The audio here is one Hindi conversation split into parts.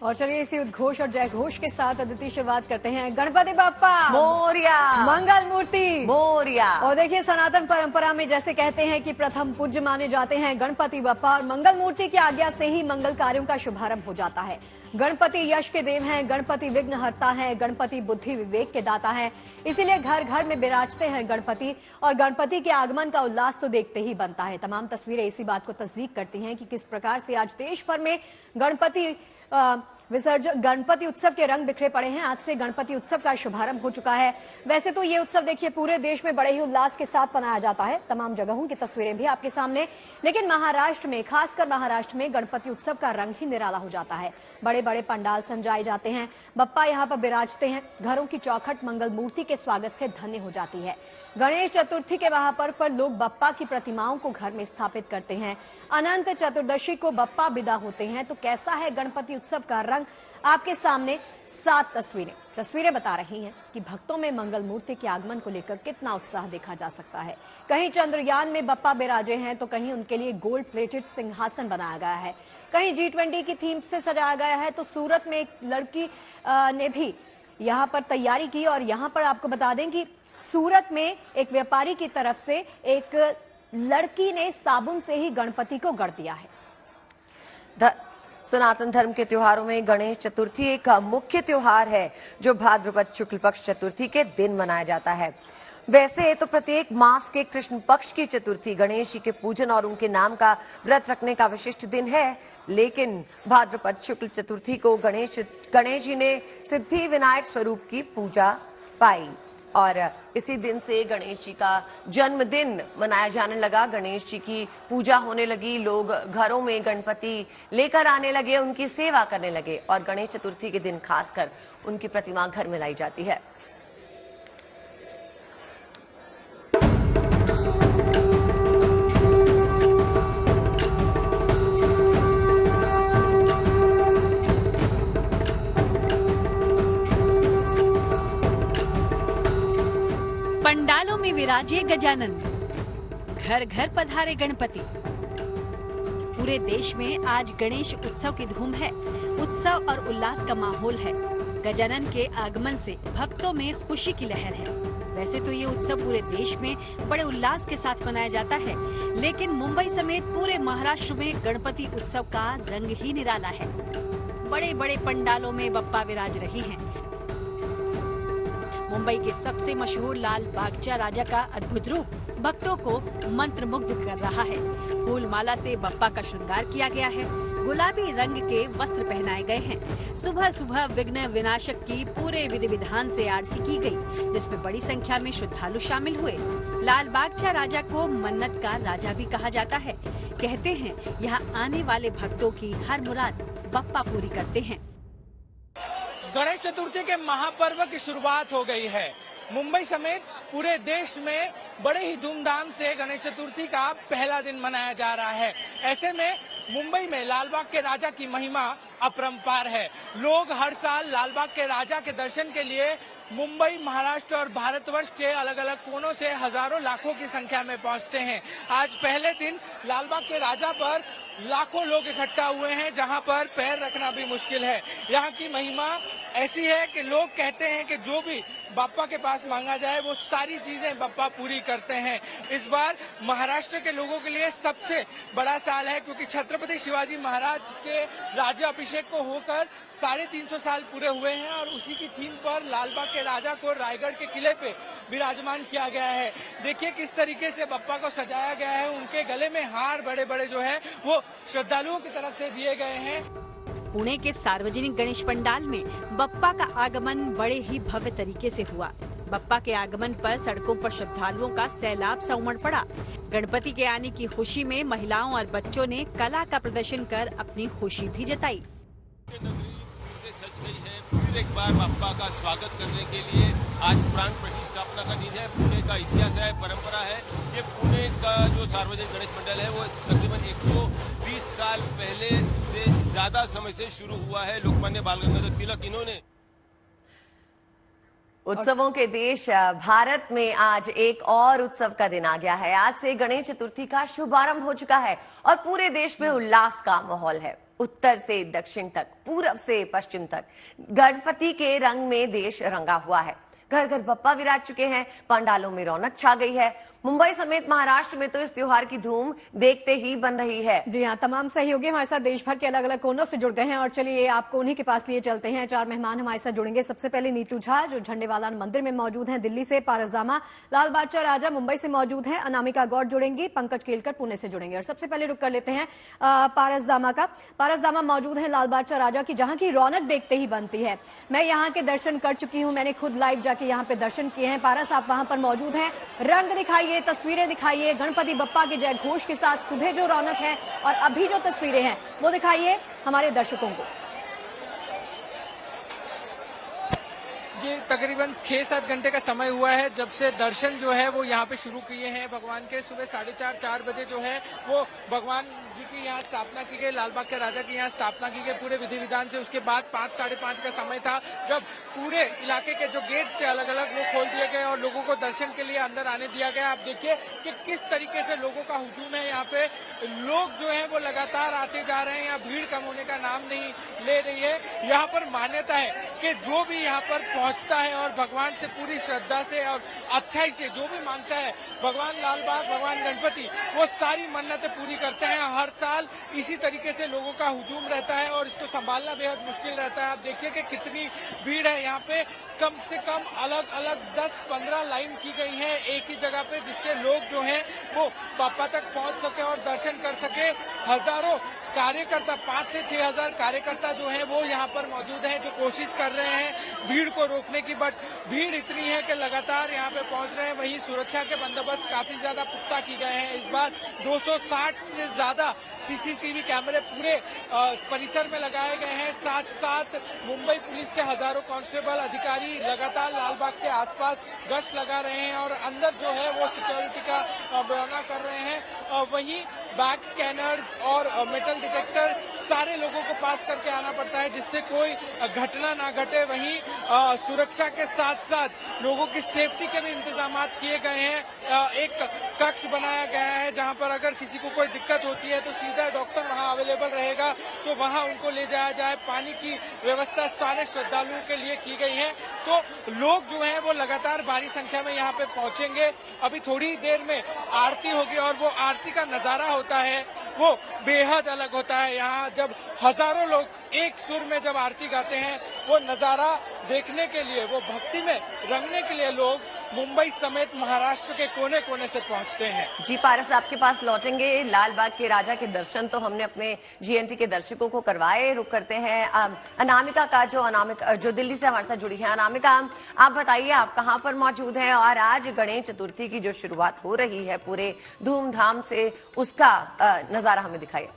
और चलिए इसी उद्घोष और जय घोष के साथ अदिति शुरुआत करते हैं। गणपति बाप्पा मोरिया, मंगल मूर्ति मोरिया। और देखिए सनातन परंपरा में जैसे कहते हैं कि प्रथम पूज्य माने जाते हैं गणपति बाप्पा, और मंगल मूर्ति की आज्ञा से ही मंगल कार्यों का शुभारंभ हो जाता है। गणपति यश के देव हैं, गणपति विघ्नहर्ता हैं, गणपति बुद्धि विवेक के दाता हैं। इसीलिए घर घर में विराजते हैं गणपति, और गणपति के आगमन का उल्लास तो देखते ही बनता है। तमाम तस्वीरें इसी बात को तस्दीक करती हैं कि किस प्रकार से आज देश भर में गणपति उत्सव के रंग बिखरे पड़े हैं। आज से गणपति उत्सव का शुभारंभ हो चुका है। वैसे तो ये उत्सव देखिए पूरे देश में बड़े ही उल्लास के साथ मनाया जाता है, तमाम जगहों की तस्वीरें भी आपके सामने, लेकिन महाराष्ट्र में, खासकर महाराष्ट्र में गणपति उत्सव का रंग ही निराला हो जाता है। बड़े बड़े पंडाल सजाए जाते हैं, बप्पा यहाँ पर विराजते हैं, घरों की चौखट मंगल मूर्ति के स्वागत से धन्य हो जाती है। गणेश चतुर्थी के महापर्व पर लोग बप्पा की प्रतिमाओं को घर में स्थापित करते हैं। अनंत चतुर्दशी को बप्पा विदा होते हैं। तो कैसा है गणपति उत्सव का रंग? आपके सामने 7 तस्वीरें बता रही हैं कि भक्तों में मंगल मूर्ति के आगमन को लेकर कितना उत्साह देखा जा सकता है। कहीं चंद्रयान में बप्पा विराजे हैं, तो कहीं उनके लिए गोल्ड प्लेटेड सिंहासन बनाया गया है, कहीं G20 की थीम से सजाया गया है। तो सूरत में एक लड़की ने भी यहाँ पर तैयारी की, और यहाँ पर आपको बता दें कि सूरत में एक व्यापारी की तरफ से एक लड़की ने साबुन से ही गणपति को गढ़ दिया है। सनातन धर्म के त्योहारों में गणेश चतुर्थी एक मुख्य त्योहार है जो भाद्रपद शुक्ल पक्ष चतुर्थी के दिन मनाया जाता है। वैसे तो प्रत्येक मास के कृष्ण पक्ष की चतुर्थी गणेश जी के पूजन और उनके नाम का व्रत रखने का विशिष्ट दिन है, लेकिन भाद्रपद शुक्ल चतुर्थी को गणेश जी ने सिद्धि विनायक स्वरूप की पूजा पाई, और इसी दिन से गणेश जी का जन्मदिन मनाया जाने लगा। गणेश जी की पूजा होने लगी, लोग घरों में गणपति लेकर आने लगे, उनकी सेवा करने लगे, और गणेश चतुर्थी के दिन खासकर उनकी प्रतिमा घर में लाई जाती है। पंडालों में विराजे गजानन, घर घर पधारे गणपति। पूरे देश में आज गणेश उत्सव की धूम है। उत्सव और उल्लास का माहौल है। गजानन के आगमन से भक्तों में खुशी की लहर है। वैसे तो ये उत्सव पूरे देश में बड़े उल्लास के साथ मनाया जाता है, लेकिन मुंबई समेत पूरे महाराष्ट्र में गणपति उत्सव का रंग ही निराला है। बड़े बड़े पंडालों में बप्पा विराज रहे हैं। मुंबई के सबसे मशहूर लाल बागचा राजा का अद्भुत रूप भक्तों को मंत्रमुग्ध कर रहा है। फूल माला से बप्पा का श्रृंगार किया गया है। गुलाबी रंग के वस्त्र पहनाए गए हैं। सुबह सुबह विघ्न विनाशक की पूरे विधि विधान से आरती की गई, जिसमें बड़ी संख्या में श्रद्धालु शामिल हुए। लाल बागचा राजा को मन्नत का राजा भी कहा जाता है। कहते हैं यहाँ आने वाले भक्तों की हर मुराद बप्पा पूरी करते हैं। गणेश चतुर्थी के महापर्व की शुरुआत हो गई है। मुंबई समेत पूरे देश में बड़े ही धूमधाम से गणेश चतुर्थी का पहला दिन मनाया जा रहा है। ऐसे में मुंबई में लालबाग के राजा की महिमा अपरंपार है। लोग हर साल लालबाग के राजा के दर्शन के लिए मुंबई, महाराष्ट्र और भारतवर्ष के अलग अलग कोनों से हजारों लाखों की संख्या में पहुंचते हैं। आज पहले दिन लालबाग के राजा पर लाखों लोग इकट्ठा हुए हैं, जहां पर पैर रखना भी मुश्किल है। यहाँ की महिमा ऐसी है कि लोग कहते हैं कि जो भी बप्पा के पास मांगा जाए वो सारी चीजें बप्पा पूरी करते हैं। इस बार महाराष्ट्र के लोगों के लिए सबसे बड़ा साल है, क्योंकि छत्रपति शिवाजी महाराज के राज्याभिषेक को होकर 350 साल पूरे हुए हैं, और उसी की थीम पर लालबाग के राजा को रायगढ़ के किले पे विराजमान किया गया है। देखिए किस तरीके से बप्पा को सजाया गया है। उनके गले में हार बड़े बड़े जो है वो श्रद्धालुओं की तरफ से दिए गए हैं। पुणे के सार्वजनिक गणेश पंडाल में बप्पा का आगमन बड़े ही भव्य तरीके से हुआ। बप्पा के आगमन पर सड़कों पर श्रद्धालुओं का सैलाब सा उमड़ पड़ा। गणपति के आने की खुशी में महिलाओं और बच्चों ने कला का प्रदर्शन कर अपनी खुशी भी जताई। फिर एक बार बप्पा का स्वागत करने के लिए आज प्राण प्रतिष्ठापना का दिन है। पुणे का इतिहास है, परंपरा है। ये पुणे का जो सार्वजनिक गणेश मंडल है वो तकरीबन 120 साल पहले से ज्यादा समय से शुरू हुआ है। लोकमान्य बाल गंगाधर तिलक इन्होंने उत्सवों के देश भारत में आज एक और उत्सव का दिन आ गया है। आज से गणेश चतुर्थी का शुभारंभ हो चुका है और पूरे देश में उल्लास का माहौल है। उत्तर से दक्षिण तक, पूरब से पश्चिम तक गणपति के रंग में देश रंगा हुआ है। घर घर बप्पा विराज चुके हैं, पंडालों में रौनक छा गई है। मुंबई समेत महाराष्ट्र में तो इस त्योहार की धूम देखते ही बन रही है। जी हाँ, तमाम सहयोगी हमारे साथ देश भर के अलग अलग कोनों से जुड़ गए हैं और चलिए आपको उन्हीं के पास लिए चलते हैं। 4 मेहमान हमारे साथ जुड़ेंगे। सबसे पहले नीतू झा जो झंडेवाला मंदिर में मौजूद हैं दिल्ली से, पारस दामा लाल बादशाह राजा मुंबई से मौजूद हैं, अनामिका गौड़ जुड़ेंगी, पंकज केलकर पुणे से जुड़ेंगे। और सबसे पहले रुक कर लेते हैं पारस दामा का। पारस दामा मौजूद है लाल बादशाह राजा की, जहां की रौनक देखते ही बनती है। मैं यहाँ के दर्शन कर चुकी हूँ, मैंने खुद लाइव जाके यहाँ पे दर्शन किए हैं। पारस, आप वहां पर मौजूद हैं, रंग दिखाइए, तस्वीरें दिखाइए गणपति बप्पा के जय घोष के साथ। सुबह जो रौनक है और अभी जो तस्वीरें हैं वो दिखाइए हमारे दर्शकों को। जी, तकरीबन 6-7 घंटे का समय हुआ है जब से दर्शन जो है वो यहाँ पे शुरू किए हैं भगवान के। सुबह 4:30-4 बजे जो है वो भगवान जी की यहाँ स्थापना की गई, लालबाग के राजा की यहाँ स्थापना की गई पूरे विधि विधान से। उसके बाद 5-5:30 का समय था जब पूरे इलाके के जो गेट्स थे अलग अलग वो खोल दिए गए और लोगों को दर्शन के लिए अंदर आने दिया गया। आप देखिए कि किस तरीके से लोगों का हुजूम है यहाँ पे। लोग जो है वो लगातार आते जा रहे हैं, यहाँ भीड़ कम होने का नाम नहीं ले रही है। यहाँ पर मान्यता है कि जो भी यहाँ पर पहुंचता है और भगवान से पूरी श्रद्धा से और अच्छाई से जो भी मांगता है, भगवान लालबाग, भगवान गणपति वो सारी मन्नतें पूरी करते हैं। हर साल इसी तरीके से लोगों का हुजूम रहता है और इसको संभालना बेहद मुश्किल रहता है। आप देखिए कि कितनी भीड़ है यहाँ पे। कम से कम अलग अलग 10-15 लाइन की गई है एक ही जगह पे, जिससे लोग जो हैं वो पापा तक पहुंच सके और दर्शन कर सके। हजारों कार्यकर्ता, 5 से 6 हजार कार्यकर्ता जो हैं वो यहाँ पर मौजूद हैं, जो कोशिश कर रहे हैं भीड़ को रोकने की, बट भीड़ इतनी है कि लगातार यहाँ पे पहुंच रहे हैं। वहीं सुरक्षा के बंदोबस्त काफी ज्यादा पुख्ता की गए हैं। इस बार 260 से ज्यादा सीसीटीवी कैमरे पूरे परिसर में लगाए गए हैं। साथ साथ मुंबई पुलिस के हजारों कांस्टेबल अधिकारी लगातार लालबाग के आसपास गश्त लगा रहे हैं और अंदर जो है वो सिक्योरिटी का बयाना कर रहे हैं। वहीं बैग स्कैनर्स और मेटल डिटेक्टर सारे लोगों को पास करके आना पड़ता है जिससे कोई घटना ना घटे। वहीं सुरक्षा के साथ साथ लोगों की सेफ्टी के भी इंतजाम किए गए हैं। एक कक्ष बनाया गया है जहां पर अगर किसी को कोई दिक्कत होती है तो सीधा डॉक्टर वहां अवेलेबल रहेगा, तो वहां उनको ले जाया जाए। पानी की व्यवस्था सारे श्रद्धालुओं के लिए की गई है। तो लोग जो हैं वो लगातार भारी संख्या में यहाँ पे पहुंचेंगे। अभी थोड़ी देर में आरती होगी और वो आरती का नजारा होता है वो बेहद अलग होता है। यहाँ जब हजारों लोग एक सुर में जब आरती गाते हैं, वो नजारा देखने के लिए, वो भक्ति में रंगने के लिए लोग मुंबई समेत महाराष्ट्र के कोने कोने से पहुंचते हैं। जी पारस, आपके पास लौटेंगे। लालबाग के राजा के दर्शन तो हमने अपने जीएनटी के दर्शकों को करवाए। रुक करते हैं अनामिका का, जो दिल्ली से हमारे साथ जुड़ी है। अनामिका, आप बताइए आप कहाँ पर मौजूद हैं और आज गणेश चतुर्थी की जो शुरुआत हो रही है पूरे धूमधाम से, उसका नजारा हमें दिखाइए।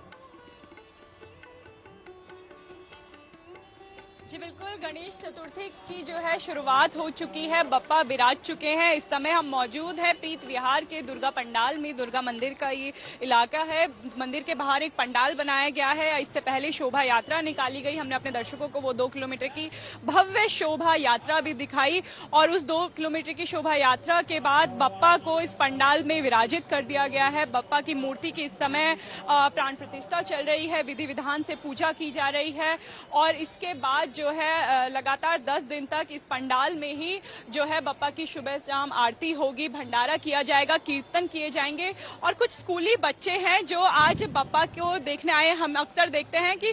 जी बिल्कुल, गणेश चतुर्थी की जो है शुरुआत हो चुकी है, बप्पा विराज चुके हैं। इस समय हम मौजूद हैं प्रीत विहार के दुर्गा पंडाल में। दुर्गा मंदिर का ये इलाका है। मंदिर के बाहर एक पंडाल बनाया गया है। इससे पहले शोभा यात्रा निकाली गई। हमने अपने दर्शकों को वो 2 किलोमीटर की भव्य शोभा यात्रा भी दिखाई और उस 2 किलोमीटर की शोभा यात्रा के बाद बप्पा को इस पंडाल में विराजित कर दिया गया है। बप्पा की मूर्ति की इस समय प्राण प्रतिष्ठा चल रही है, विधि विधान से पूजा की जा रही है और इसके बाद जो है लगातार 10 दिन तक इस पंडाल में ही जो है बप्पा की सुबह शाम आरती होगी, भंडारा किया जाएगा, कीर्तन किए जाएंगे। और कुछ स्कूली बच्चे हैं जो आज बप्पा को देखने आए। हम अक्सर देखते हैं कि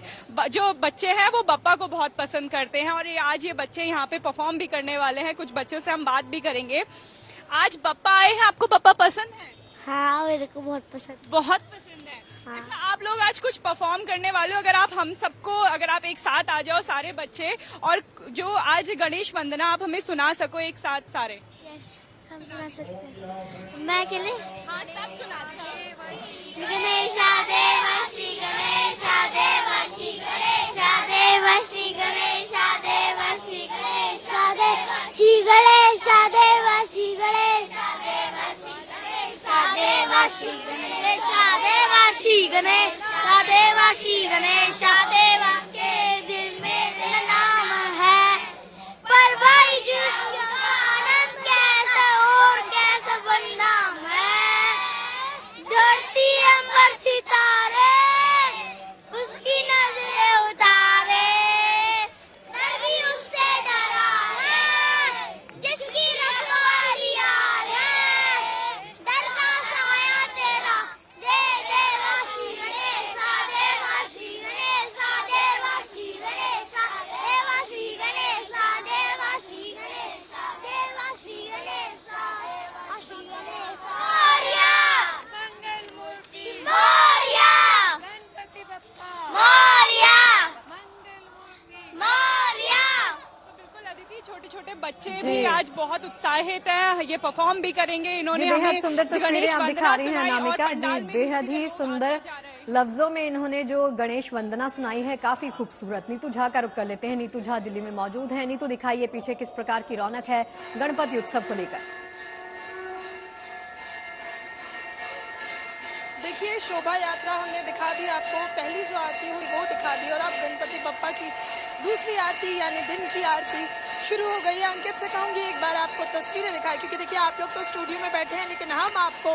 जो बच्चे हैं वो बप्पा को बहुत पसंद करते हैं और आज ये बच्चे यहाँ पे परफॉर्म भी करने वाले हैं। कुछ बच्चों से हम बात भी करेंगे। आज बप्पा आए हैं, आपको बप्पा पसंद है? हाँ, मेरे को बहुत पसंद है। हाँ। अच्छा, आप लोग आज कुछ परफॉर्म करने वाले हो। अगर आप हम सबको, अगर आप एक साथ आ जाओ सारे बच्चे और जो आज गणेश वंदना आप हमें सुना सको एक साथ सारे। यस, हम सुना सकते हैं। मैं अकेले? हाँ, सब सुनाते हैं। श्री गणेशा देव, श्री गणेशा देव, श्री गणेशा देव, श्री गणेशा देव, श्री गणेशा देव, श्री गणेशा देव, श्री गणेशा देव, श्री गणेशा देव, श्री गणेशा देव, श्री गणेशा देव, श्री गणेशा देव के दिल में नाम है, पर भाई जिसका आनंद कैसा और कैसा परिणाम है। धरती अंबर सितारे उसकी नजर छोटे छोटे बच्चे भी आज बहुत उत्साहित हैं, ये परफॉर्म भी करेंगे। इन्होंने बेहद सुंदर तस्वीरें आप दिखा रही हैं अनामिका जी, पंडाल में बेहद ही सुंदर लफ्जों में इन्होंने जो गणेश वंदना सुनाई है, काफी खूबसूरत। नीतू झा का रुख कर लेते हैं। नीतू झा दिल्ली में मौजूद है। नीतू, दिखाइए पीछे किस प्रकार की रौनक है गणपति उत्सव को लेकर। देखिए, शोभा यात्रा हमने दिखा दी आपको, पहली जो आरती हुई वो दिखा दी, और अब गणपति बप्पा की दूसरी आरती यानी दिन की आरती शुरू हो गई है। अंकित से कहूंगी एक बार आपको तस्वीरें दिखाई, क्योंकि देखिए आप लोग तो स्टूडियो में बैठे हैं, लेकिन हम आपको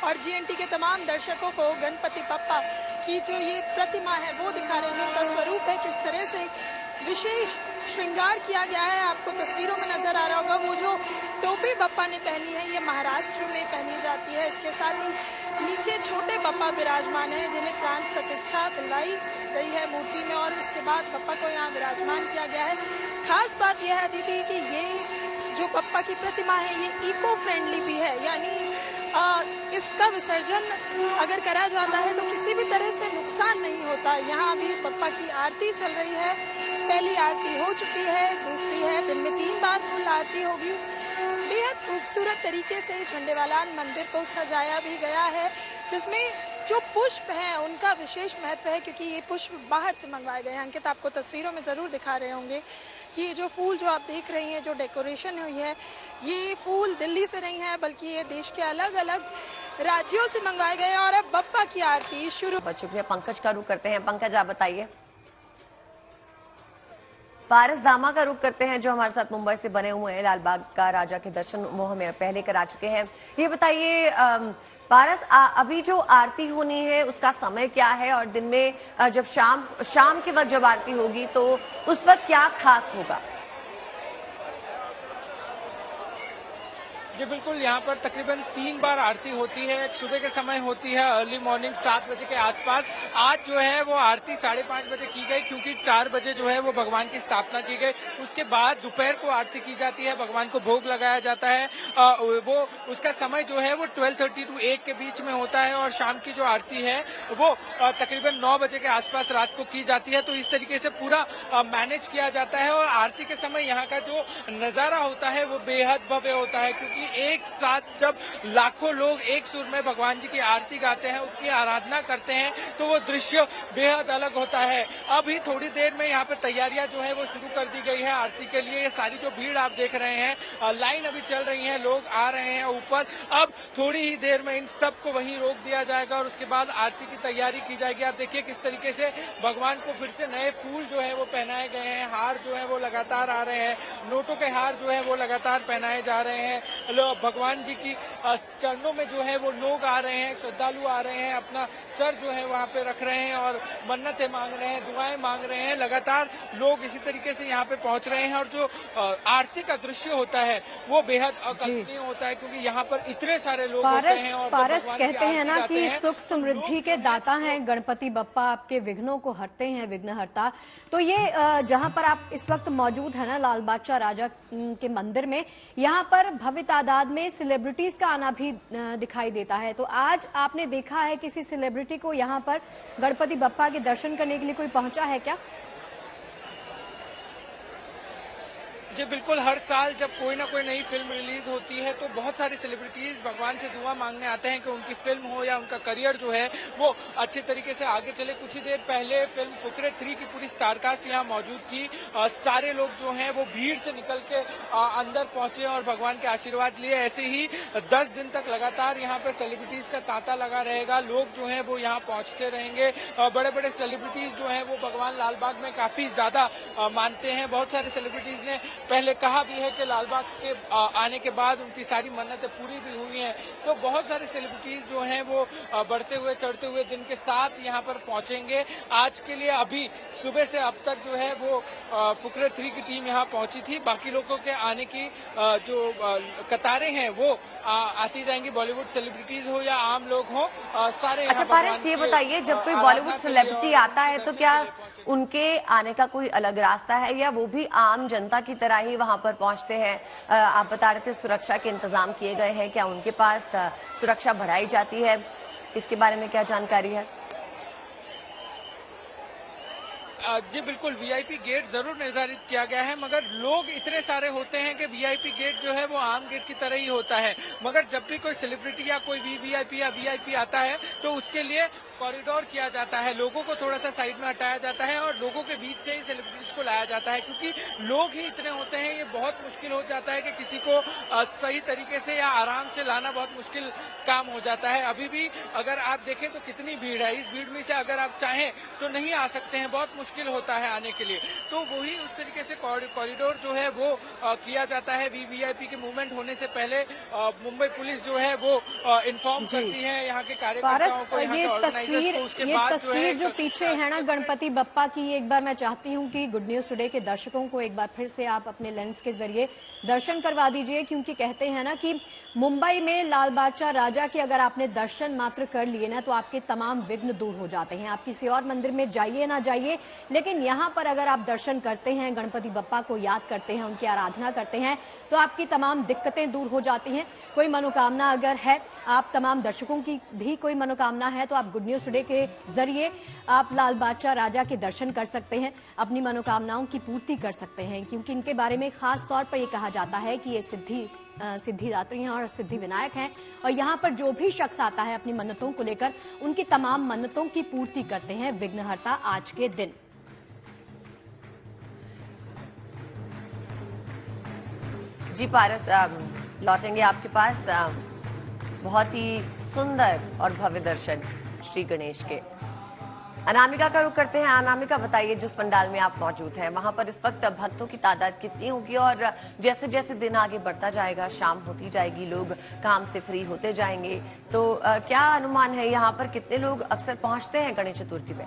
और जीएनटी के तमाम दर्शकों को गणपति बप्पा की जो ये प्रतिमा है वो दिखा रहे हैं, जो उनका स्वरूप है, किस तरह से विशेष श्रृंगार किया गया है। आपको तस्वीरों में नजर आ रहा होगा वो जो टोपी बप्पा ने पहनी है, ये महाराष्ट्र में पहनी जाती है। इसके साथ ही नीचे छोटे बप्पा विराजमान हैं, जिन्हें प्राण प्रतिष्ठा दिलाई गई है मूर्ति में, और इसके बाद बप्पा को यहाँ विराजमान किया गया है। खास बात यह है दीदी कि ये जो बप्पा की प्रतिमा है ये इको फ्रेंडली भी है, यानी इसका विसर्जन अगर करा जाता है तो किसी भी तरह से नुकसान नहीं होता। यहाँ अभी बप्पा की आरती चल रही है, पहली आरती हो चुकी है, दूसरी है, दिन में 3 बार फुल आरती होगी। बेहद खूबसूरत तरीके से झंडेवालान मंदिर को सजाया भी गया है, जिसमें जो पुष्प हैं उनका विशेष महत्व है, क्योंकि ये पुष्प बाहर से मंगवाए गए हैं। अंकित आपको तस्वीरों में जरूर दिखा रहे होंगे कि ये जो फूल जो आप देख रही हैं, जो डेकोरेशन हुई है, ये फूल दिल्ली से नहीं है, बल्कि ये देश के अलग अलग राज्यों से मंगवाए गए हैं। और अब बप्पा की आरती शुरू हो चुकी है। पंकज का रुख करते हैं। पंकज, आप बताइए। पारस धामा का रुख करते हैं, जो हमारे साथ मुंबई से बने हुए हैं। लालबाग का राजा के दर्शन वो हमें पहले करा चुके हैं। ये बताइए पारस, अभी जो आरती होनी है उसका समय क्या है, और दिन में जब शाम के वक्त जब आरती होगी तो उस वक्त क्या खास होगा? जी बिल्कुल, यहाँ पर तकरीबन 3 बार आरती होती है। एक सुबह के समय होती है, अर्ली मॉर्निंग 7 बजे के आसपास। आज जो है वो आरती 5:30 बजे की गई, क्योंकि 4 बजे जो है वो भगवान की स्थापना की गई। उसके बाद दोपहर को आरती की जाती है, भगवान को भोग लगाया जाता है। वो उसका समय जो है वो 12:30 to 1 के बीच में होता है, और शाम की जो आरती है वो तकरीबन 9 बजे के आसपास रात को की जाती है। तो इस तरीके से पूरा मैनेज किया जाता है, और आरती के समय यहाँ का जो नजारा होता है वो बेहद भव्य होता है, क्योंकि एक साथ जब लाखों लोग एक सुर में भगवान जी की आरती गाते हैं, उनकी आराधना करते हैं, तो वो दृश्य बेहद अलग होता है। अभी थोड़ी देर में यहाँ पे तैयारियां जो है वो शुरू कर दी गई है आरती के लिए। ये सारी जो भीड़ आप देख रहे हैं, लाइन अभी चल रही है, लोग आ रहे हैं ऊपर। अब थोड़ी ही देर में इन सबको वहीं रोक दिया जाएगा, और उसके बाद आरती की तैयारी की जाएगी। आप देखिए किस तरीके से भगवान को फिर से नए फूल जो है वो पहनाए गए हैं, हार जो है वो लगातार आ रहे हैं, नोटों के हार जो है वो लगातार पहनाए जा रहे हैं। भगवान जी की चरणों में जो है वो लोग आ रहे हैं, श्रद्धालु आ रहे हैं, अपना सर जो है वहाँ पे रख रहे हैं और मन्नतें मांग रहे हैं, दुआएं मांग रहे हैं। लगातार लोग इसी तरीके से यहाँ पे पहुंच रहे हैं, और जो आरती का दृश्य होता है वो बेहद अकल्पनीय होता है, क्योंकि यहाँ पर इतने सारे लोग होते हैं। और पारस कहते हैं ना कि सुख समृद्धि के दाता हैं गणपति बप्पा, आपके विघ्नों को हरते हैं, विघ्नहर्ता। तो ये जहाँ पर आप इस वक्त मौजूद है ना, लाल बादशाह राजा के मंदिर में, यहाँ पर भव्य तादाद में सेलिब्रिटीज का आना भी दिखाई देता है। तो आज आपने देखा है किसी सेलिब्रिटी को यहाँ पर गणपति बप्पा के दर्शन करने के लिए कोई पहुंचा है क्या? जी बिल्कुल, हर साल जब कोई ना कोई नई फिल्म रिलीज होती है तो बहुत सारे सेलिब्रिटीज भगवान से दुआ मांगने आते हैं कि उनकी फिल्म हो या उनका करियर जो है वो अच्छे तरीके से आगे चले। कुछ ही देर पहले फिल्म फुकरे 3 की पूरी स्टारकास्ट यहाँ मौजूद थी। सारे लोग जो हैं वो भीड़ से निकल के अंदर पहुंचे और भगवान के आशीर्वाद लिए। ऐसे ही 10 दिन तक लगातार यहाँ पे सेलिब्रिटीज का तांता लगा रहेगा। लोग जो है वो यहाँ पहुंचते रहेंगे। बड़े बड़े सेलिब्रिटीज जो है वो भगवान लालबाग में काफी ज्यादा मानते हैं। बहुत सारे सेलिब्रिटीज ने पहले कहा भी है कि लालबाग के आने के बाद उनकी सारी मन्नतें पूरी भी हुई हैं। तो बहुत सारे सेलिब्रिटीज जो हैं वो बढ़ते हुए चढ़ते हुए दिन के साथ यहाँ पर पहुंचेंगे। आज के लिए अभी सुबह से अब तक जो है वो फुकरे 3 की टीम यहाँ पहुंची थी। बाकी लोगों के आने की जो कतारें हैं वो आती जाएंगी। बॉलीवुड सेलिब्रिटीज हो या आम लोग हो, सारे। अच्छा पारस, ये बताइए, जब कोई बॉलीवुड सेलिब्रिटी आता है तो क्या उनके आने का कोई अलग रास्ता है, या वो भी आम जनता की तरह ही वहां पर पहुंचते हैं? आप बता रहे थे सुरक्षा के इंतजाम किए गए हैं, क्या उनके पास सुरक्षा बढ़ाई जाती है? इसके बारे में क्या जानकारी है? जी बिल्कुल, वीआईपी गेट जरूर निर्धारित किया गया है, मगर लोग इतने सारे होते हैं कि वीआईपी गेट जो है वो आम गेट की तरह ही होता है। मगर जब भी कोई सेलिब्रिटी या कोई वीवीआईपी या वीआईपी आता है तो उसके लिए कॉरिडोर किया जाता है, लोगों को थोड़ा सा साइड में हटाया जाता है और लोगों के बीच से ही सेलिब्रिटीज को लाया जाता है, क्योंकि लोग ही इतने होते हैं, ये बहुत मुश्किल हो जाता है कि किसी को सही तरीके से या आराम से लाना बहुत मुश्किल काम हो जाता है। अभी भी अगर आप देखें तो कितनी भीड़ है, इस भीड़ में से अगर आप चाहें तो नहीं आ सकते हैं, बहुत मुश्किल होता है आने के लिए। तो वही उस तरीके से कॉरिडोर जो है वो किया जाता है। वीवीआईपी के मूवमेंट होने से पहले मुंबई पुलिस जो है वो इन्फॉर्म करती है यहाँ के कार्यकर्ताओं को, यहाँ के ये तस्वीर जो पीछे है ना गणपति बप्पा की, एक बार मैं चाहती हूँ कि गुड न्यूज टुडे के दर्शकों को एक बार फिर से आप अपने लेंस के जरिए दर्शन करवा दीजिए, क्योंकि कहते हैं ना कि मुंबई में लाल बादशाह राजा के अगर आपने दर्शन मात्र कर लिए ना तो आपके तमाम विघ्न दूर हो जाते हैं। आप किसी और मंदिर में जाइए ना जाइए, लेकिन यहाँ पर अगर आप दर्शन करते हैं, गणपति बप्पा को याद करते हैं, उनकी आराधना करते हैं तो आपकी तमाम दिक्कतें दूर हो जाती हैं। कोई मनोकामना अगर है, आप तमाम दर्शकों की भी कोई मनोकामना है तो आप गुड न्यूज टुडे के जरिए आप लाल बादशाह राजा के दर्शन कर सकते हैं, अपनी मनोकामनाओं की पूर्ति कर सकते हैं, क्योंकि इनके बारे में खास तौर पर यह कहा जाता है कि ये सिद्धिदात्री हैं और सिद्धि विनायक हैं, और यहाँ पर जो भी शख्स आता है अपनी मन्नतों को लेकर उनकी तमाम मन्नतों की पूर्ति करते हैं विघ्नहर्ता आज के दिन। जी पारस, लौटेंगे आपके पास। बहुत ही सुंदर और भव्य दर्शन श्री गणेश के। अनामिका का रुख करते हैं। अनामिका, बताइए जिस पंडाल में आप मौजूद हैं वहां पर इस वक्त भक्तों की तादाद कितनी होगी, और जैसे जैसे दिन आगे बढ़ता जाएगा, शाम होती जाएगी, लोग काम से फ्री होते जाएंगे, तो क्या अनुमान है यहाँ पर कितने लोग अक्सर पहुंचते हैं गणेश चतुर्थी में?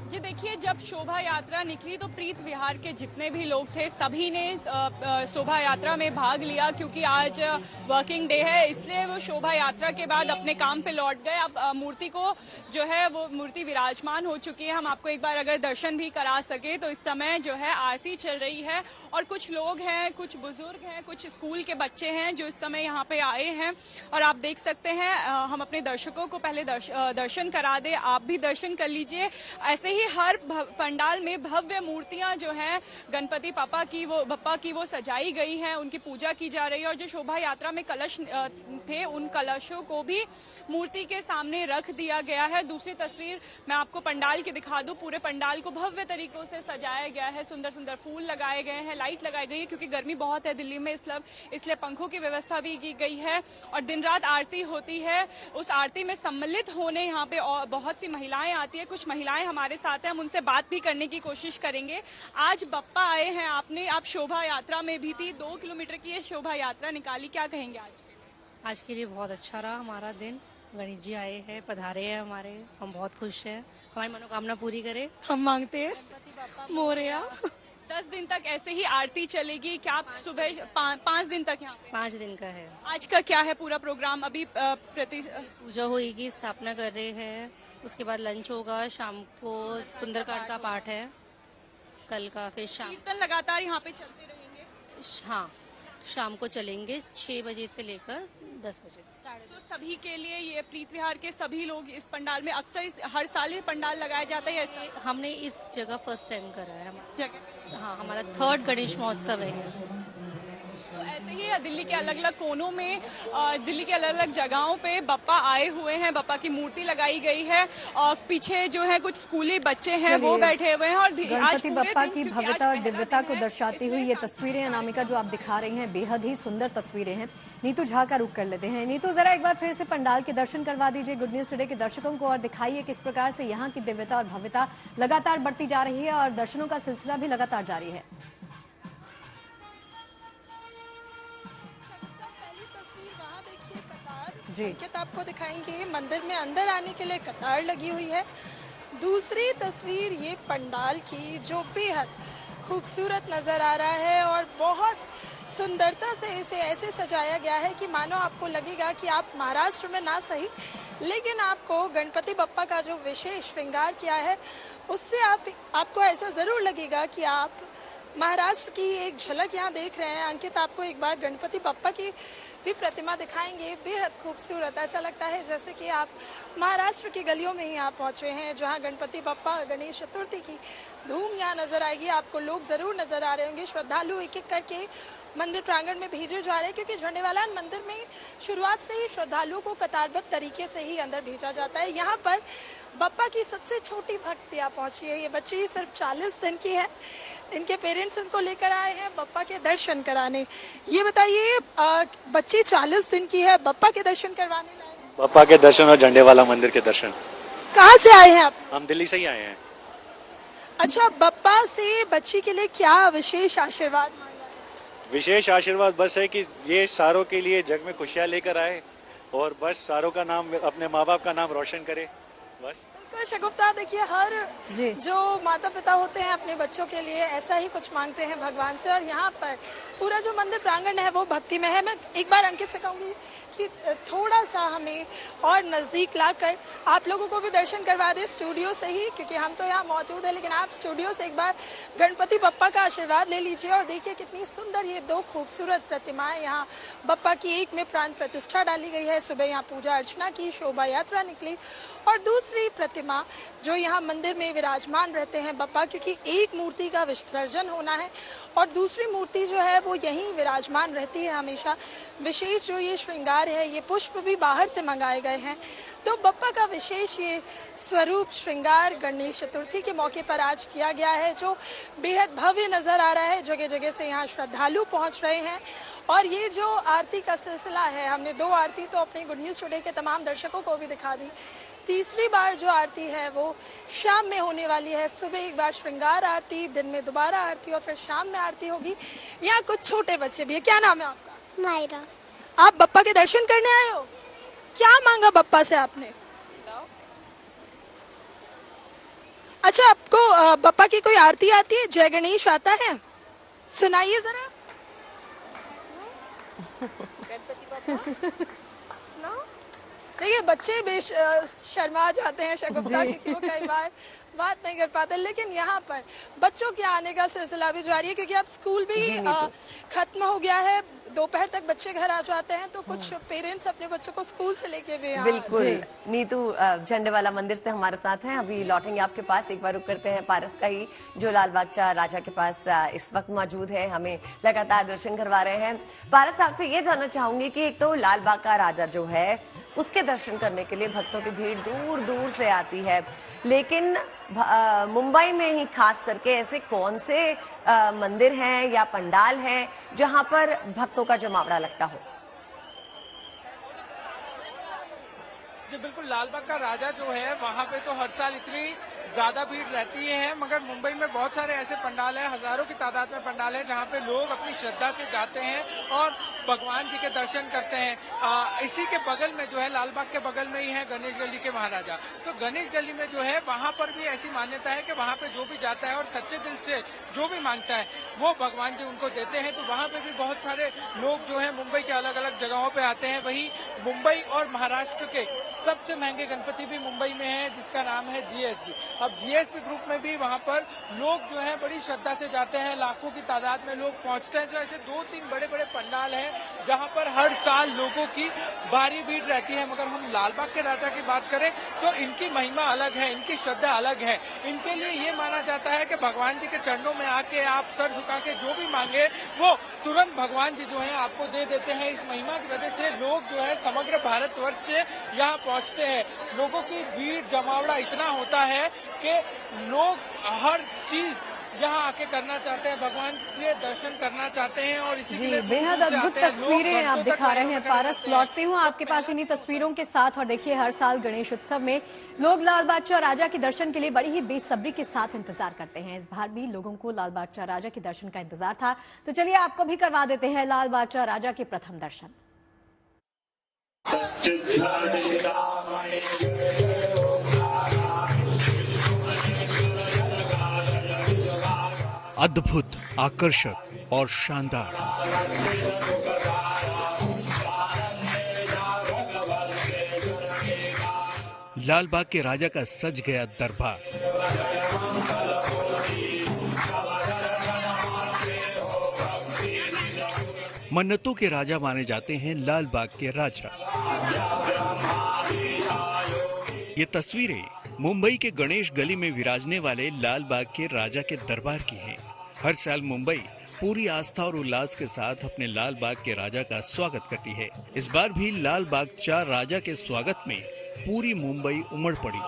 जी देखिए, जब शोभा यात्रा निकली तो प्रीत विहार के जितने भी लोग थे सभी ने शोभा यात्रा में भाग लिया, क्योंकि आज वर्किंग डे है, इसलिए वो शोभा यात्रा के बाद अपने काम पे लौट गए। अब मूर्ति को जो है वो मूर्ति विराजमान हो चुकी है। हम आपको एक बार अगर दर्शन भी करा सके तो इस समय जो है आरती चल रही है, और कुछ लोग हैं, कुछ बुजुर्ग हैं, कुछ स्कूल के बच्चे हैं जो इस समय यहाँ पे आए हैं, और आप देख सकते हैं। हम अपने दर्शकों को पहले दर्शन करा दे, आप भी दर्शन कर लीजिए। ऐसे ही हर पंडाल में भव्य मूर्तियां जो हैं गणपति बप्पा की वो सजाई गई हैं, उनकी पूजा की जा रही है, और जो शोभा यात्रा में कलश थे उन कलशों को भी मूर्ति के सामने रख दिया गया है। दूसरी तस्वीर मैं आपको पंडाल की दिखा दूं। पूरे पंडाल को भव्य तरीकों से सजाया गया है, सुंदर सुंदर फूल लगाए गए हैं, लाइट लगाई गई है, क्योंकि गर्मी बहुत है दिल्ली में, इसलिए पंखों की व्यवस्था भी की गई है, और दिन रात आरती होती है। उस आरती में सम्मिलित होने यहाँ पे बहुत सी महिलाएं आती है। कुछ महिलाएं हमारे साथ हैं, हम उनसे बात भी करने की कोशिश करेंगे। आज बप्पा आए हैं, आप शोभा यात्रा में भी थी, 2 किलोमीटर की ये शोभा यात्रा निकाली, क्या कहेंगे आज के लिए? बहुत अच्छा रहा हमारा दिन। गणेश जी आए हैं, पधारे हैं हमारे, हम बहुत खुश हैं। हमारी मनोकामना पूरी करे हम मांगते हैं। मोरया। 10 दिन तक ऐसे ही आरती चलेगी क्या? सुबह 5 दिन तक यहाँ पे? 5 दिन का है। आज का क्या है पूरा प्रोग्राम? अभी पूजा होगी, स्थापना कर रहे हैं, उसके बाद लंच होगा, शाम को सुंदरकांड का पाठ है कल का, फिर शाम कीर्तन लगातार यहाँ पे चलते रहेंगे। हाँ, शाम को चलेंगे 6 बजे से लेकर 10 बजे। तो सभी के लिए ये प्रीत विहार के सभी लोग इस पंडाल में अक्सर हर साल ये पंडाल लगाया जाता है। हमने इस जगह फर्स्ट टाइम करा है। जगह हाँ, हमारा 3rd गणेश महोत्सव है। तो ऐसे ही दिल्ली के अलग अलग कोनों में, दिल्ली के अलग अलग जगहों पे बप्पा आए हुए हैं, बप्पा की मूर्ति लगाई गई है, और पीछे जो है कुछ स्कूली बच्चे हैं वो बैठे हुए हैं, और गणपति बप्पा की भव्यता और दिव्यता को दर्शाती हुई ये तस्वीरें अनामिका जो आप दिखा रही हैं बेहद ही सुंदर तस्वीरें हैं। नीतू झा का रुख कर लेते हैं। नीतू, जरा एक बार फिर से पंडाल के दर्शन करवा दीजिए गुड न्यूज टुडे के दर्शकों को, और दिखाइए किस प्रकार से यहाँ की दिव्यता और भव्यता लगातार बढ़ती जा रही है और दर्शनों का सिलसिला भी लगातार जारी है। जी, आपको दिखाएंगे मंदिर में अंदर आने के लिए कतार लगी हुई है। दूसरी तस्वीर ये पंडाल की जो बेहद खूबसूरत नजर आ रहा है, और बहुत सुंदरता से इसे ऐसे सजाया गया है कि मानो आपको लगेगा कि आप महाराष्ट्र में ना सही, लेकिन आपको गणपति बप्पा का जो विशेष श्रृंगार किया है उससे आपको ऐसा जरूर लगेगा कि आप महाराष्ट्र की एक झलक यहाँ देख रहे हैं। अंकित आपको एक बार गणपति बप्पा की भी प्रतिमा दिखाएंगे, बेहद खूबसूरत। ऐसा लगता है जैसे कि आप महाराष्ट्र की गलियों में ही आप पहुंचे हैं, जहां गणपति बप्पा गणेश चतुर्थी की धूम यहाँ नजर आएगी। आपको लोग जरूर नजर आ रहे होंगे, श्रद्धालु एक एक करके मंदिर प्रांगण में भेजे जा रहे हैं, क्योंकि झंडेवालान मंदिर में शुरुआत से ही श्रद्धालुओं को कतारबद्ध तरीके से ही अंदर भेजा जाता है। यहाँ पर बप्पा की सबसे छोटी भक्त यहाँ पहुंची है। ये बच्ची सिर्फ 40 दिन की है। इनके पेरेंट्स इनको लेकर आए हैं बप्पा के दर्शन कराने। ये बताइए, बच्ची 40 दिन की है, बप्पा के दर्शन करवाने लाए हैं? बप्पा के दर्शन और झंडेवाला मंदिर के दर्शन। कहाँ से आए हैं आप? हम दिल्ली से ही आए हैं। अच्छा, बप्पा से बच्ची के लिए क्या विशेष आशीर्वाद मांगा है? विशेष आशीर्वाद बस है कि ये सारों के लिए जग में खुशियां लेकर आए और बस सारों का नाम, अपने माँ बाप का नाम रोशन करे, बस। बिल्कुल शगुफ्ता, देखिए हर जो माता पिता होते हैं अपने बच्चों के लिए ऐसा ही कुछ मांगते हैं भगवान से, और यहाँ पर पूरा जो मंदिर प्रांगण है वो भक्ति में है। मैं एक बार अंकित से कहूंगी कि थोड़ा सा हमें और नजदीक लाकर आप लोगों को भी दर्शन करवा दे स्टूडियो से ही, क्योंकि हम तो यहाँ मौजूद है, लेकिन आप स्टूडियो से एक बार गणपति बप्पा का आशीर्वाद ले लीजिए। और देखिए कितनी सुंदर ये दो खूबसूरत प्रतिमाएं यहाँ बप्पा की, एक में प्राण प्रतिष्ठा डाली गई है, सुबह यहाँ पूजा अर्चना की, शोभा यात्रा निकली, और दूसरी प्रतिमा जो यहाँ मंदिर में विराजमान रहते हैं बप्पा, क्योंकि एक मूर्ति का विसर्जन होना है और दूसरी मूर्ति जो है वो यहीं विराजमान रहती है हमेशा। विशेष जो ये श्रृंगार है, ये पुष्प भी बाहर से मंगाए गए हैं। तो बप्पा का विशेष ये स्वरूप श्रृंगार गणेश चतुर्थी के मौके पर आज किया गया है, जो बेहद भव्य नजर आ रहा है। जगह जगह से यहाँ श्रद्धालु पहुंच रहे हैं, और ये जो आरती का सिलसिला है, हमने 2 आरती तो अपने गुड न्यूज टुडे के तमाम दर्शकों को भी दिखा दी। तीसरी बार जो आरती है वो शाम में होने वाली है। सुबह एक बार श्रृंगार आरती, दिन में दोबारा आरती, और फिर शाम में आरती होगी। यहाँ कुछ छोटे बच्चे भी है। क्या नाम है आपका? मायरा। आप बप्पा के दर्शन करने आए हो? क्या मांगा बप्पा से आपने? अच्छा, आपको बप्पा की कोई आरती आती है? जय गणेश आता है? सुनाइए जरा। देखिए बच्चे शर्मा जाते हैं शगुफ्ता, क्योंकि वो कई बार बात नहीं कर पाते, लेकिन यहाँ पर बच्चों के आने का सिलसिला भी जारी है, क्योंकि अब स्कूल भी खत्म हो गया है। दोपहर तक बच्चे घर आ जाते हैं, तो कुछ पेरेंट्स अपने बच्चों को स्कूल से लेके भी बिल्कुल। नीतू झंडेवाला मंदिर से हमारे साथ हैं, अभी लौटेंगे आपके पास। एक बार रुक करते हैं पारस का ही, जो लाल बागचा राजा के पास इस वक्त मौजूद है, हमें लगातार दर्शन करवा रहे हैं। पारस, आपसे ये जानना चाहूंगी कि एक तो लाल बाग का राजा जो है उसके दर्शन करने के लिए भक्तों की भीड़ दूर दूर से आती है, लेकिन मुंबई में ही खास करके ऐसे कौन से मंदिर हैं या पंडाल हैं जहां पर भक्तों का जमावड़ा लगता हो? जी बिल्कुल, लालबाग का राजा जो है वहाँ पे तो हर साल इतनी ज्यादा भीड़ रहती है, मगर मुंबई में बहुत सारे ऐसे पंडाल हैं, हजारों की तादाद में पंडाल हैं, जहाँ पे लोग अपनी श्रद्धा से जाते हैं और भगवान जी के दर्शन करते हैं। इसी के बगल में जो है, लालबाग के बगल में ही है गणेश गली के महाराजा। तो गणेश गली में जो है वहाँ पर भी ऐसी मान्यता है कि वहाँ पे जो भी जाता है और सच्चे दिल से जो भी मांगता है वो भगवान जी उनको देते हैं। तो वहाँ पे भी बहुत सारे लोग जो है मुंबई के अलग अलग जगहों पे आते हैं। वहीं मुंबई और महाराष्ट्र के सबसे महंगे गणपति भी मुंबई में है, जिसका नाम है जीएसबी। अब जीएसबी ग्रुप में भी वहाँ पर लोग जो है बड़ी श्रद्धा से जाते हैं, लाखों की तादाद में लोग पहुँचते हैं। तो ऐसे 2-3 बड़े बड़े पंडाल हैं जहाँ पर हर साल लोगों की भारी भीड़ रहती है। मगर हम लालबाग के राजा की बात करें तो इनकी महिमा अलग है, इनकी श्रद्धा अलग है। इनके लिए ये माना जाता है कि भगवान जी के चरणों में आके आप सर झुका के जो भी मांगे वो तुरंत भगवान जी जो है आपको दे देते हैं। इस महिमा की वजह से लोग जो है समग्र भारतवर्ष से यहाँ पहुँचते हैं। लोगों की भीड़ जमावड़ा इतना होता है कि लोग हर चीज यहाँ आके करना चाहते हैं, भगवान से दर्शन करना चाहते हैं, और इसी के लिए बेहद अद्भुत तस्वीरें आप दिखा रहे हैं पारस। लौटते हूँ आपके पास इन्हीं तस्वीरों के साथ। और देखिए, हर साल गणेश उत्सव में लोग लाल बादशाह राजा के दर्शन के लिए बड़ी ही बेसब्री के साथ इंतजार करते हैं। इस बार भी लोगों को लाल बादशाह राजा के दर्शन का इंतजार था, तो चलिए आपको भी करवा देते हैं लाल बादशाह राजा के प्रथम दर्शन। अद्भुत, आकर्षक और शानदार, लाल बाग के राजा का सज गया दरबार। मन्नतों के राजा माने जाते हैं लाल बाग के राजा। ये तस्वीरें मुंबई के गणेश गली में विराजने वाले लाल बाग के राजा के दरबार की हैं। हर साल मुंबई पूरी आस्था और उल्लास के साथ अपने लाल बाग के राजा का स्वागत करती है। इस बार भी लाल बाग चार राजा के स्वागत में पूरी मुंबई उमड़ पड़ी।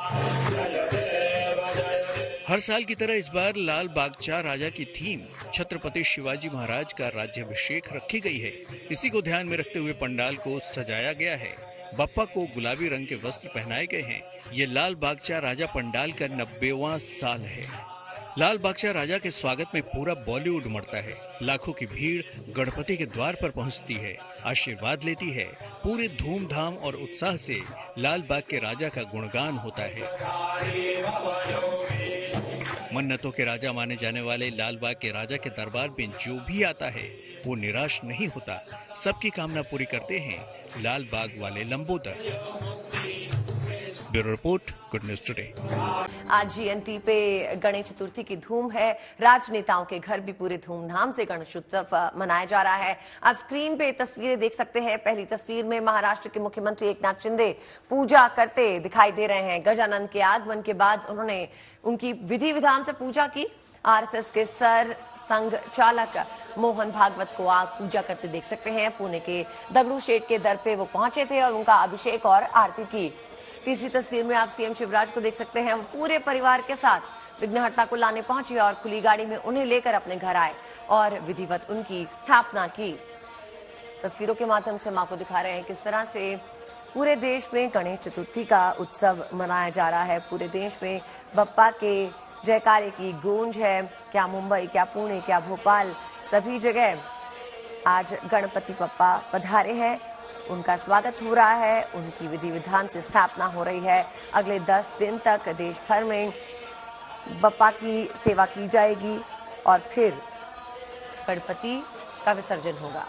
हर साल की तरह इस बार लाल बागचा राजा की थीम छत्रपति शिवाजी महाराज का राज्याभिषेक रखी गई है। इसी को ध्यान में रखते हुए पंडाल को सजाया गया है। बप्पा को गुलाबी रंग के वस्त्र पहनाए गए हैं। ये लाल बागचा राजा पंडाल का 90वां साल है। लाल बागचा राजा के स्वागत में पूरा बॉलीवुड उमड़ता है। लाखों की भीड़ गणपति के द्वार पर पहुंचती है, आशीर्वाद लेती है। पूरे धूमधाम और उत्साह से लाल बाग के राजा का गुणगान होता है। मन्नतों के राजा माने जाने वाले लाल बाग के राजा के दरबार में जो भी आता है वो निराश नहीं होता। सबकी कामना पूरी करते हैं लाल बाग वाले Lambodar. Bureau report, good news today. आज जीएनटी पे गणेश चतुर्थी की धूम है। राजनेताओं के घर भी पूरे धूमधाम से गणेश उत्सव मनाया जा रहा है। आप स्क्रीन पे तस्वीरें देख सकते हैं। पहली तस्वीर में महाराष्ट्र के मुख्यमंत्री एकनाथ शिंदे पूजा करते दिखाई दे रहे हैं। गजानन के आगमन के बाद उन्होंने उनकी विधि विधान से पूजा की। आरएसएस के सर संघ चालक मोहन भागवत को आप पूजा करते देख सकते हैं। पुणे के दगड़ू शेठ के दर पे वो पहुंचे थे और उनका अभिषेक और आरती की। तीसरी तस्वीर में आप सीएम शिवराज को देख सकते हैं। वो पूरे परिवार के साथ विघ्नहर्ता को लाने पहुंचे और खुली गाड़ी में उन्हें लेकर अपने घर आए और विधिवत उनकी स्थापना की। तस्वीरों के माध्यम से मां को दिखा रहे हैं किस तरह से पूरे देश में गणेश चतुर्थी का उत्सव मनाया जा रहा है। पूरे देश में बप्पा के जयकारे की गूंज है। क्या मुंबई, क्या पुणे, क्या भोपाल, सभी जगह आज गणपति बप्पा पधारे हैं। उनका स्वागत हो रहा है। उनकी विधि विधान से स्थापना हो रही है। अगले 10 दिन तक देश भर में बप्पा की सेवा की जाएगी और फिर गणपति का विसर्जन होगा।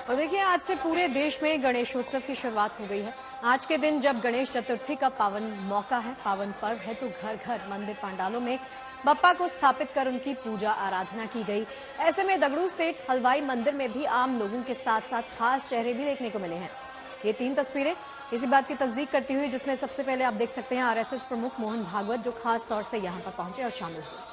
और देखिए, आज से पूरे देश में गणेशोत्सव की शुरुआत हो गई है। आज के दिन जब गणेश चतुर्थी का पावन मौका है, पावन पर्व है, तो घर घर मंदिर पंडालों में बप्पा को स्थापित कर उनकी पूजा आराधना की गई। ऐसे में दगड़ू सेठ हलवाई मंदिर में भी आम लोगों के साथ साथ खास चेहरे भी देखने को मिले हैं। ये 3 तस्वीरें इसी बात की तस्दीक करती हुई, जिसमें सबसे पहले आप देख सकते हैं आरएसएस प्रमुख मोहन भागवत, जो खास तौर से यहां पर पहुंचे और शामिल हुए।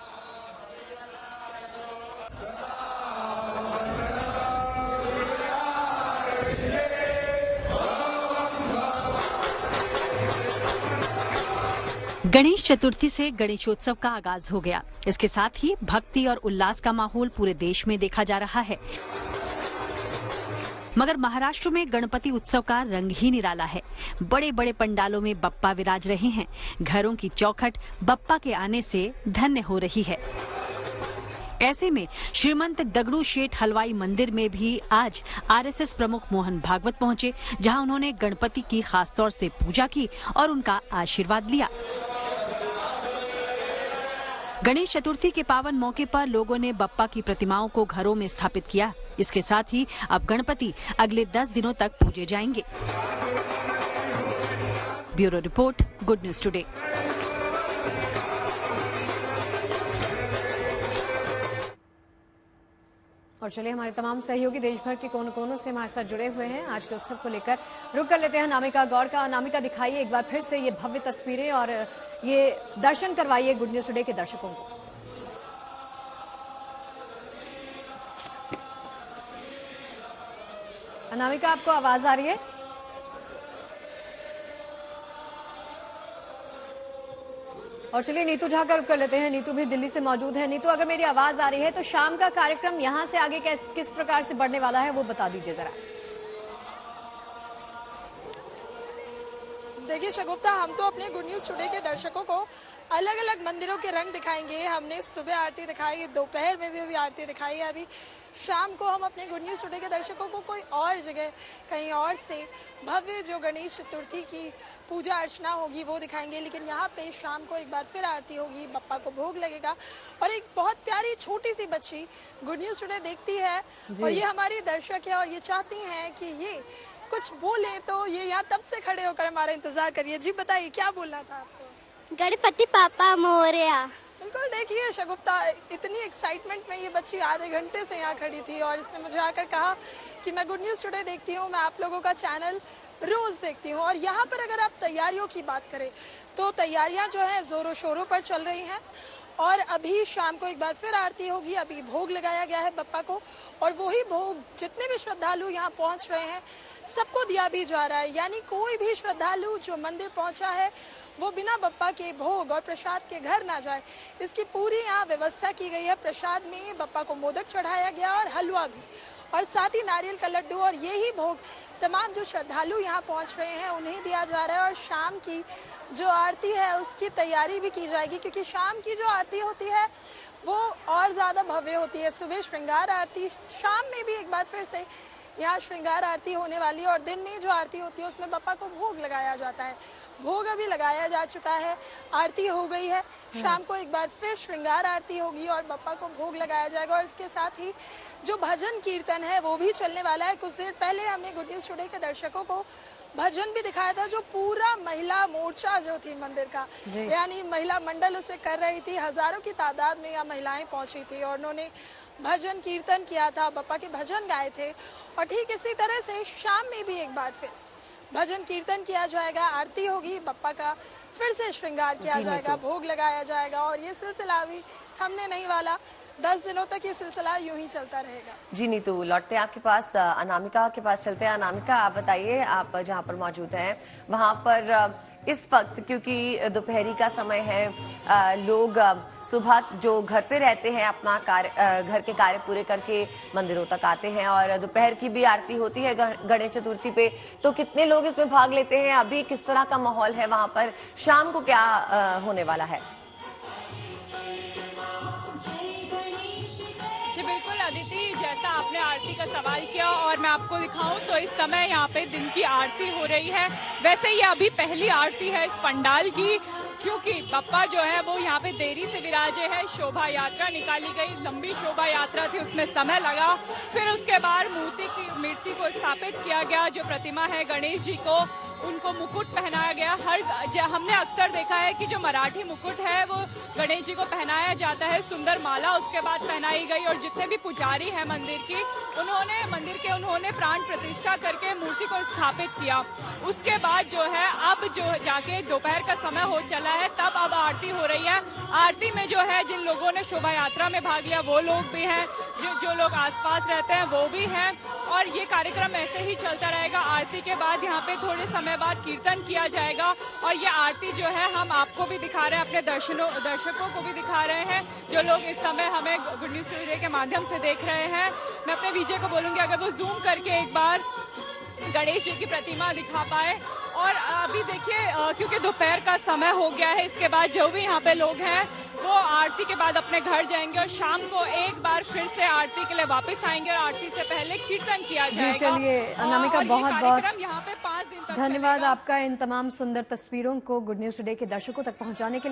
गणेश चतुर्थी से गणेशोत्सव का आगाज हो गया। इसके साथ ही भक्ति और उल्लास का माहौल पूरे देश में देखा जा रहा है। मगर महाराष्ट्र में गणपति उत्सव का रंग ही निराला है। बड़े बड़े पंडालों में बप्पा विराज रहे हैं। घरों की चौखट बप्पा के आने से धन्य हो रही है। ऐसे में श्रीमंत दगड़ू शेठ हलवाई मंदिर में भी आज आरएसएस प्रमुख मोहन भागवत पहुंचे, जहां उन्होंने गणपति की खास तौर से पूजा की और उनका आशीर्वाद लिया। गणेश चतुर्थी के पावन मौके पर लोगों ने बप्पा की प्रतिमाओं को घरों में स्थापित किया। इसके साथ ही अब गणपति अगले 10 दिनों तक पूजे जाएंगे। Bureau report, good news today. और चलिए, हमारे तमाम सहयोगी देश भर के कोने कोनों से हमारे साथ जुड़े हुए हैं। आज के उत्सव को लेकर रुक कर लेते हैं अनामिका गौड़ का। अनामिका, दिखाइए एक बार फिर से ये भव्य तस्वीरें और ये दर्शन करवाइए गुड न्यूज टुडे के दर्शकों को। अनामिका, आपको आवाज आ रही है? और चलिए नीतू झा का रुख कर लेते हैं। नीतू भी दिल्ली से मौजूद है। नीतू, अगर मेरी आवाज आ रही है तो शाम का कार्यक्रम यहां से आगे किस प्रकार से बढ़ने वाला है वो बता दीजिए जरा। देखिए शगुफ्ता, हम तो अपने गुड न्यूज टुडे के दर्शकों को अलग अलग मंदिरों के रंग दिखाएंगे। हमने सुबह आरती दिखाई, दोपहर में भी अभी आरती दिखाई है। अभी शाम को हम अपने गुड न्यूज टुडे के दर्शकों को कोई और जगह, कहीं और से भव्य जो गणेश चतुर्थी की पूजा अर्चना होगी वो दिखाएंगे। लेकिन यहाँ पे शाम को एक बार फिर आरती होगी, बप्पा को भोग लगेगा और एक बहुत प्यारी छोटी सी बच्ची गुड न्यूज टुडे देखती है और ये हमारी दर्शक है और ये चाहती हैं कि ये कुछ बोले, तो ये यहाँ तब से खड़े होकर हमारा इंतजार करिए। जी बताइए, क्या बोलना था आपको? गणपति पापा मोरया। बिल्कुल, देखिए शगुफ्ता इतनी एक्साइटमेंट में ये बच्ची आधे घंटे से यहाँ खड़ी थी और इसने मुझे आकर कहा कि मैं गुड न्यूज़ टुडे देखती हूँ, मैं आप लोगों का चैनल रोज़ देखती हूँ। और यहाँ पर अगर आप तैयारियों की बात करें तो तैयारियाँ जो हैं ज़ोरों शोरों पर चल रही हैं और अभी शाम को एक बार फिर आरती होगी। अभी भोग लगाया गया है बप्पा को और वही भोग जितने भी श्रद्धालु यहाँ पहुँच रहे हैं सबको दिया भी जा रहा है। यानी कोई भी श्रद्धालु जो मंदिर पहुँचा है वो बिना बप्पा के भोग और प्रसाद के घर ना जाए, इसकी पूरी यहाँ व्यवस्था की गई है। प्रसाद में बप्पा को मोदक चढ़ाया गया और हलवा भी, और साथ ही नारियल का लड्डू, और यही भोग तमाम जो श्रद्धालु यहाँ पहुँच रहे हैं उन्हें दिया जा रहा है। और शाम की जो आरती है उसकी तैयारी भी की जाएगी, क्योंकि शाम की जो आरती होती है वो और ज़्यादा भव्य होती है। सुबह श्रृंगार आरती, शाम में भी एक बार फिर से यहाँ श्रृंगार आरती होने वाली है और दिन में जो आरती होती है उसमें बप्पा को भोग लगाया जाता है। भोग अभी लगाया जा चुका है, आरती हो गई है। शाम को एक बार फिर श्रृंगार आरती होगी और बप्पा को भोग लगाया जाएगा। और इसके साथ ही जो भजन कीर्तन है वो भी चलने वाला है। कुछ देर पहले हमने गुड न्यूज़ टुडे के दर्शकों को भजन भी दिखाया था, जो पूरा महिला मोर्चा जो थी मंदिर का, यानी महिला मंडल उसे कर रही थी। हजारों की तादाद में यहाँ महिलाएं पहुंची थी और उन्होंने भजन कीर्तन किया था, बप्पा के भजन गाए थे। और ठीक इसी तरह से शाम में भी एक बार फिर भजन कीर्तन किया जाएगा, आरती होगी, बप्पा का फिर से श्रृंगार किया जाएगा, भोग लगाया जाएगा और ये सिलसिला अभी थमने नहीं वाला। 10 दिनों तक ये सिलसिला यूं ही चलता रहेगा। जी नीतू, लौटते हैं आपके पास, अनामिका के पास चलते हैं। अनामिका, आप बताइए, आप जहां पर मौजूद हैं वहां पर इस वक्त, क्योंकि दोपहरी का समय है, लोग सुबह जो घर पे रहते हैं अपना घर के कार्य पूरे करके मंदिरों तक आते हैं और दोपहर की भी आरती होती है गणेश चतुर्थी पे, तो कितने लोग इसमें भाग लेते हैं? अभी किस तरह का माहौल है वहां पर? शाम को क्या होने वाला है? बिल्कुल अदिति, जैसा आपने आरती का सवाल किया और मैं आपको दिखाऊं तो इस समय यहाँ पे दिन की आरती हो रही है। वैसे ये अभी पहली आरती है इस पंडाल की, क्योंकि बप्पा जो है वो यहाँ पे देरी से विराजे है। शोभा यात्रा निकाली गई, लंबी शोभा यात्रा थी, उसमें समय लगा। फिर उसके बाद मूर्ति को स्थापित किया गया। जो प्रतिमा है गणेश जी को, उनको मुकुट पहनाया गया। हमने अक्सर देखा है कि जो मराठी मुकुट है वो गणेश जी को पहनाया जाता है, सुंदर माला उसके बाद पहनाई गई। और जितने भी पुजारी हैं मंदिर की, उन्होंने प्राण प्रतिष्ठा करके मूर्ति को स्थापित किया। उसके बाद जो है अब जो जाके दोपहर का समय हो चला है, तब अब आरती हो रही है। आरती में जो है जिन लोगों ने शोभा यात्रा में भाग लिया वो लोग भी हैं, जो लोग आसपास रहते हैं वो भी हैं, और ये कार्यक्रम ऐसे ही चलता रहेगा। आरती के बाद यहाँ पे थोड़े समय बाद कीर्तन किया जाएगा और ये आरती जो है हम आपको भी दिखा रहे हैं, अपने दर्शकों को भी दिखा रहे हैं, जो लोग इस समय हमें गुड न्यूज़ टुडे के माध्यम से देख रहे हैं। मैं अपने विजय को बोलूंगी अगर वो जूम करके एक बार गणेश जी की प्रतिमा दिखा पाए। और अभी देखिए, क्योंकि दोपहर का समय हो गया है, इसके बाद जो भी यहाँ पे लोग हैं वो आरती के बाद अपने घर जाएंगे और शाम को एक बार फिर से आरती के लिए वापस आएंगे और आरती से पहले कीर्तन किया जाएगा। चलिए अनामिका, बहुत बहुत यहाँ पे 5 दिन तक धन्यवाद आपका इन तमाम सुंदर तस्वीरों को गुड न्यूज़ टुडे के दर्शकों तक पहुंचाने के लिए।